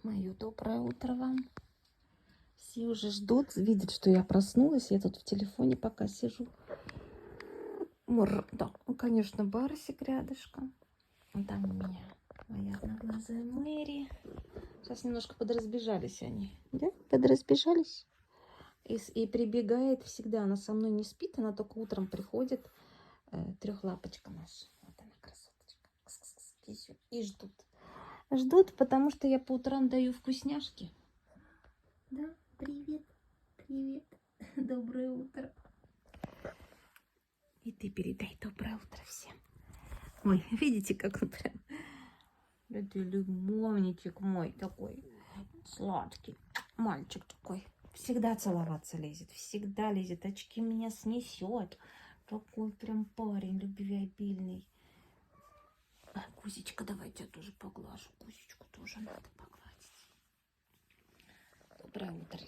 Мое доброе утро вам. Все уже ждут, видят, что я проснулась. Я тут в телефоне пока сижу. Да, конечно, Барсик рядышком. Там у меня моя одноглазая Мэри. Сейчас немножко подразбежались они. Да, подразбежались. И прибегает всегда. Она со мной не спит, она только утром приходит. Трехлапочка наша. Вот она, красоточка. И ждут. Ждут, потому что я по утрам даю вкусняшки. Да, привет, привет, доброе утро. И ты передай доброе утро всем. Ой, видите, как он прям... Это любовничек мой такой, сладкий мальчик такой. Всегда целоваться лезет, всегда лезет, очки меня снесет. Такой прям парень любвеобильный. Кузечка, давайте я тоже поглажу. Кузечку тоже надо погладить. Доброе утро,